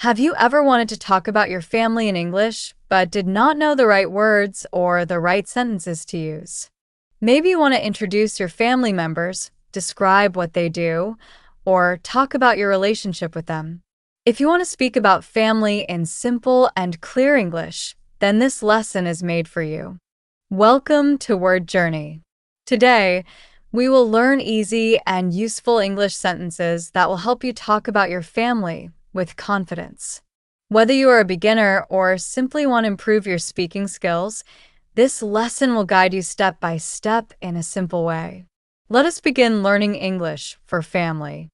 Have you ever wanted to talk about your family in English, but did not know the right words or the right sentences to use? Maybe you want to introduce your family members, describe what they do, or talk about your relationship with them. If you want to speak about family in simple and clear English, then this lesson is made for you. Welcome to Word Journey. Today, we will learn easy and useful English sentences that will help you talk about your family with confidence. Whether you are a beginner or simply want to improve your speaking skills, this lesson will guide you step by step in a simple way. Let us begin learning English for family.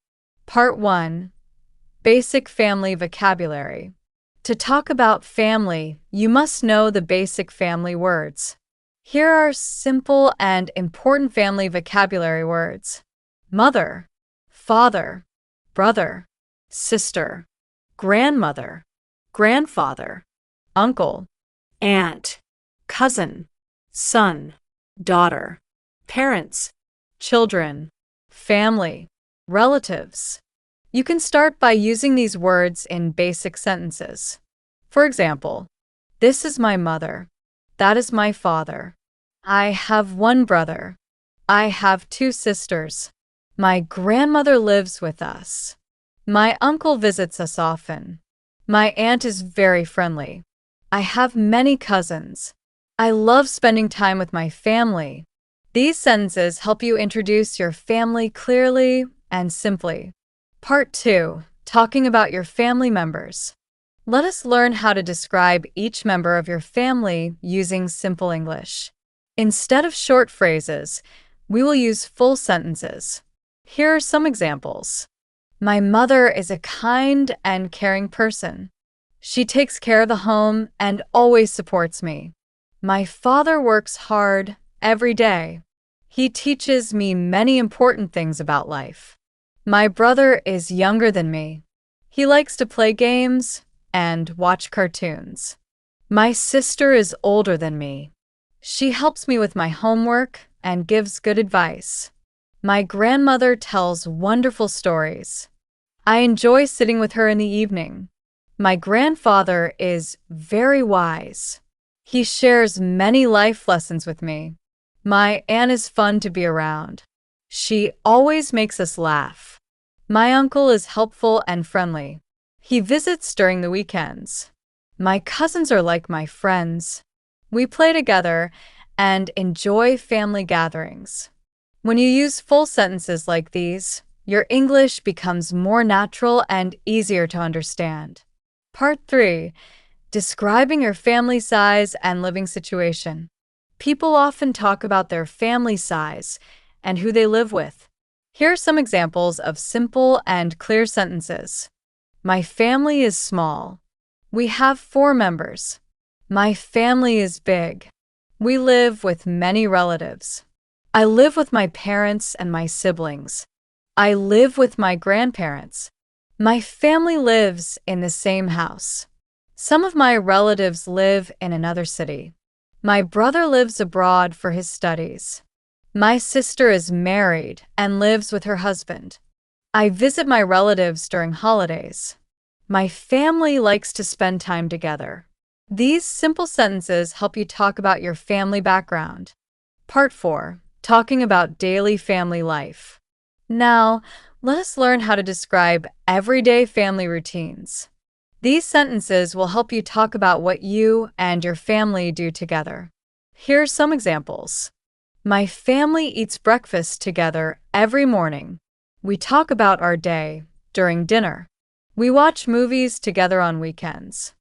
Part 1. Basic Family Vocabulary. To talk about family, you must know the basic family words. Here are simple and important family vocabulary words: mother, father, brother, sister, grandmother, grandfather, uncle, aunt, cousin, son, daughter, parents, children, family, relatives. You can start by using these words in basic sentences. For example, this is my mother. That is my father. I have one brother. I have two sisters. My grandmother lives with us. My uncle visits us often. My aunt is very friendly. I have many cousins. I love spending time with my family. These sentences help you introduce your family clearly and simply. Part 2. Talking about your family members. Let us learn how to describe each member of your family using simple English. Instead of short phrases, we will use full sentences. Here are some examples. My mother is a kind and caring person. She takes care of the home and always supports me. My father works hard every day. He teaches me many important things about life. My brother is younger than me. He likes to play games and watch cartoons. My sister is older than me. She helps me with my homework and gives good advice. My grandmother tells wonderful stories. I enjoy sitting with her in the evening. My grandfather is very wise. He shares many life lessons with me. My aunt is fun to be around. She always makes us laugh. My uncle is helpful and friendly. He visits during the weekends. My cousins are like my friends. We play together and enjoy family gatherings. When you use full sentences like these, your English becomes more natural and easier to understand. Part 3. Describing your family size and living situation. People often talk about their family size and who they live with. Here are some examples of simple and clear sentences. My family is small. We have 4 members. My family is big. We live with many relatives. I live with my parents and my siblings. I live with my grandparents. My family lives in the same house. Some of my relatives live in another city. My brother lives abroad for his studies. My sister is married and lives with her husband. I visit my relatives during holidays. My family likes to spend time together. These simple sentences help you talk about your family background. Part 4. Talking about daily family life. Now, let us learn how to describe everyday family routines. These sentences will help you talk about what you and your family do together. Here are some examples. My family eats breakfast together every morning. We talk about our day during dinner. We watch movies together on weekends.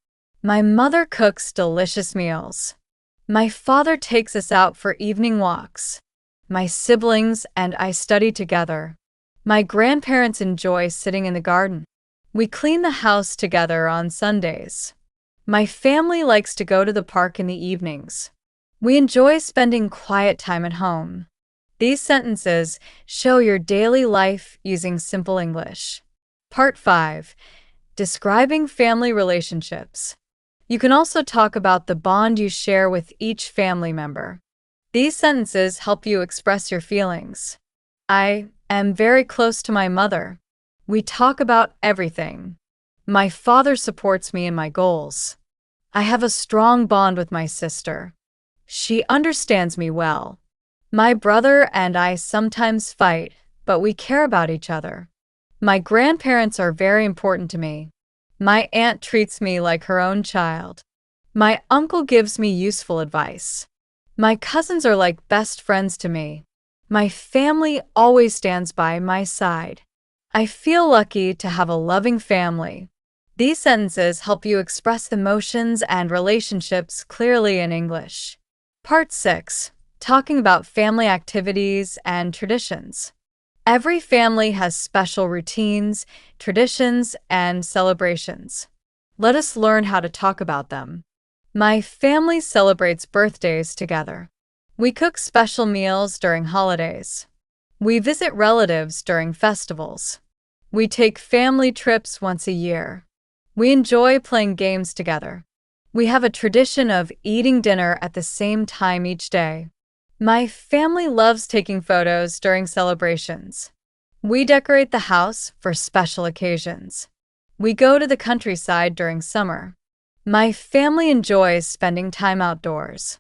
My mother cooks delicious meals. My father takes us out for evening walks. My siblings and I study together. My grandparents enjoy sitting in the garden. We clean the house together on Sundays. My family likes to go to the park in the evenings. We enjoy spending quiet time at home. These sentences show your daily life using simple English. Part 5. Describing family relationships. You can also talk about the bond you share with each family member. These sentences help you express your feelings. I am very close to my mother. We talk about everything. My father supports me in my goals. I have a strong bond with my sister. She understands me well. My brother and I sometimes fight, but we care about each other. My grandparents are very important to me. My aunt treats me like her own child. My uncle gives me useful advice. My cousins are like best friends to me. My family always stands by my side. I feel lucky to have a loving family. These sentences help you express emotions and relationships clearly in English. Part 6. Talking about family activities and traditions. Every family has special routines, traditions, and celebrations. Let us learn how to talk about them. My family celebrates birthdays together. We cook special meals during holidays. We visit relatives during festivals. We take family trips once a year. We enjoy playing games together. We have a tradition of eating dinner at the same time each day. My family loves taking photos during celebrations. We decorate the house for special occasions. We go to the countryside during summer. My family enjoys spending time outdoors.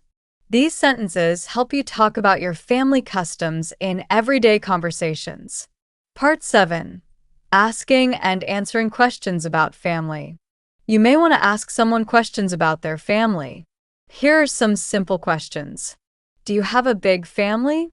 These sentences help you talk about your family customs in everyday conversations. Part 7. Asking and answering questions about family. You may want to ask someone questions about their family. Here are some simple questions. Do you have a big family?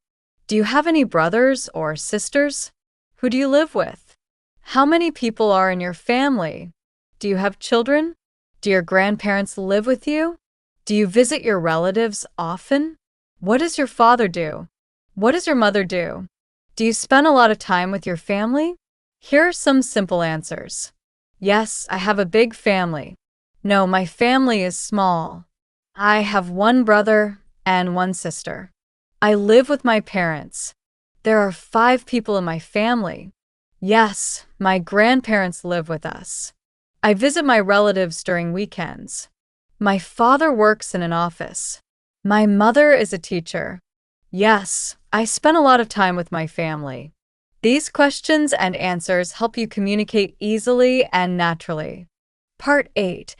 Do you have any brothers or sisters? Who do you live with? How many people are in your family? Do you have children? Do your grandparents live with you? Do you visit your relatives often? What does your father do? What does your mother do? Do you spend a lot of time with your family? Here are some simple answers. Yes, I have a big family. No, my family is small. I have one brother and one sister. I live with my parents. There are 5 people in my family. Yes, my grandparents live with us. I visit my relatives during weekends. My father works in an office. My mother is a teacher. Yes, I spend a lot of time with my family. These questions and answers help you communicate easily and naturally. Part 8.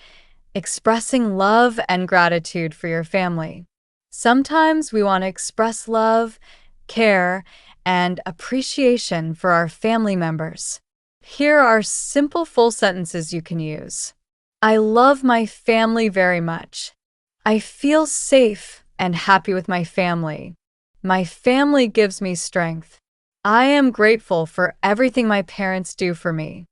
Expressing love and gratitude for your family. Sometimes we want to express love, care, and appreciation for our family members. Here are simple full sentences you can use. I love my family very much. I feel safe and happy with my family. My family gives me strength. I am grateful for everything my parents do for me.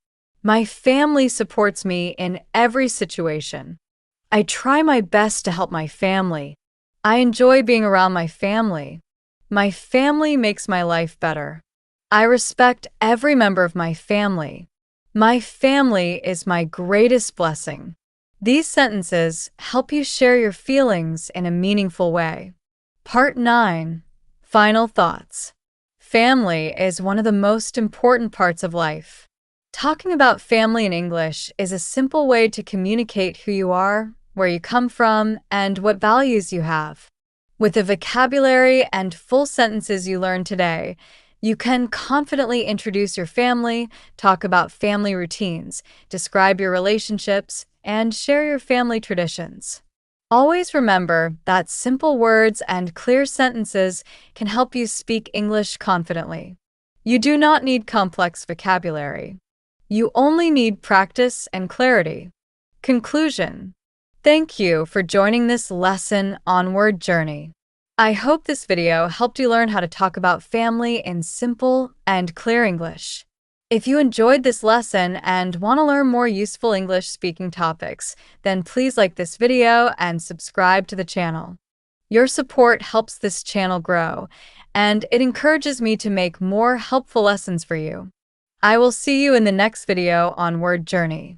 My family supports me in every situation. I try my best to help my family. I enjoy being around my family. My family makes my life better. I respect every member of my family. My family is my greatest blessing. These sentences help you share your feelings in a meaningful way. Part 9. Final thoughts. Family is one of the most important parts of life. Talking about family in English is a simple way to communicate who you are, where you come from, and what values you have. With the vocabulary and full sentences you learned today, you can confidently introduce your family, talk about family routines, describe your relationships, and share your family traditions. Always remember that simple words and clear sentences can help you speak English confidently. You do not need complex vocabulary. You only need practice and clarity. Conclusion. Thank you for joining this lesson on Word Journey. I hope this video helped you learn how to talk about family in simple and clear English. If you enjoyed this lesson and want to learn more useful English speaking topics, then please like this video and subscribe to the channel. Your support helps this channel grow, and it encourages me to make more helpful lessons for you. I will see you in the next video on Word Journey.